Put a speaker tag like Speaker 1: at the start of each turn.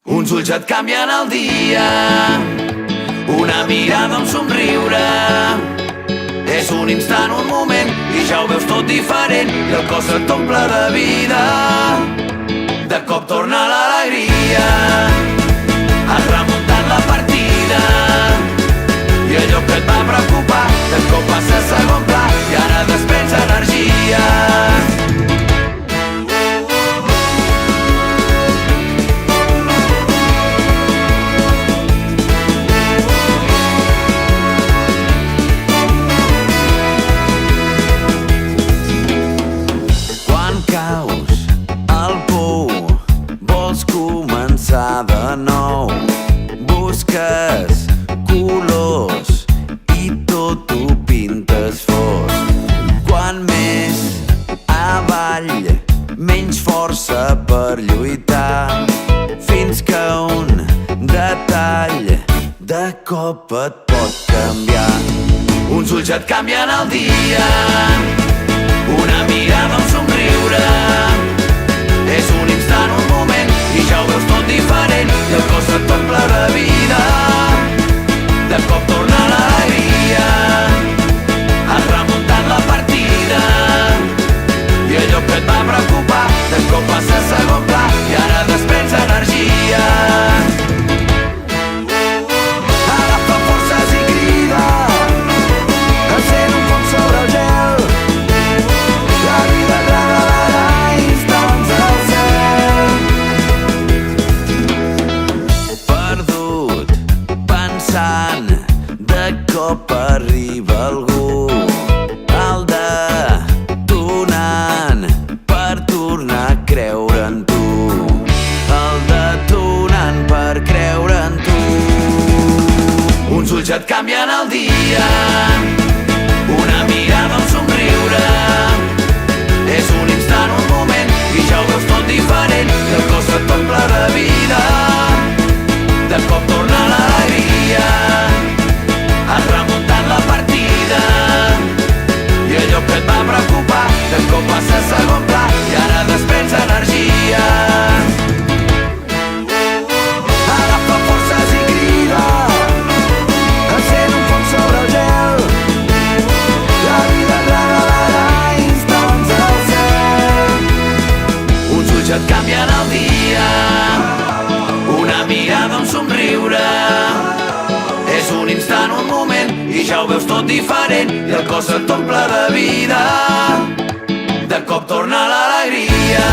Speaker 1: Uns ulls et canvien el dia, una mirada, un somriure. És un instant, un moment, i ja ho veus tot diferent, i el cos et omple de vida. De cop torna l'alegria, has remuntat la partida, i allò que et va preocupar de cop passa a segon pla, i ara desprens energia.
Speaker 2: De nou busques colors i tot ho pintes fosc. Quan més avall, menys força per lluitar, fins que un detall de cop et pot canviar.
Speaker 1: Uns ulls et canvien el dia, una mirada, un somriure. És un instant, un moment, i ja ho veus tot diferent, i el cos et omple de vida. De cop torna l'alegria, has remuntat la partida, i allò que et va preocupar de cop passa a segon pla, i ara desprens energia. Agafa forces i crida, encén un foc sobre el gel. La vida et regalarà instants al cel.
Speaker 2: Perdut, pensant, de cop arriba algú, el detonant per tornar a creure en tu. El detonant per creure en tu.
Speaker 1: Uns ulls et canvien el dia, una mirada, un somriure. És un instant, un moment, i ja ho veus tot diferent, i el cos et omple de vida. De cop torna l'alegria, has remuntat la partida, i allò que et va preocupar de cop passa a segon pla, i ara desprens energia. Agafa forces i crida, encén un foc sobre el gel. La vida et regalarà instants al cel. Uns ulls et canvien el dia, una mirada, un somriure. És un instant, un moment, i ja ho veus tot diferent, i el cos et omple de vida. De cop torna l'alegria,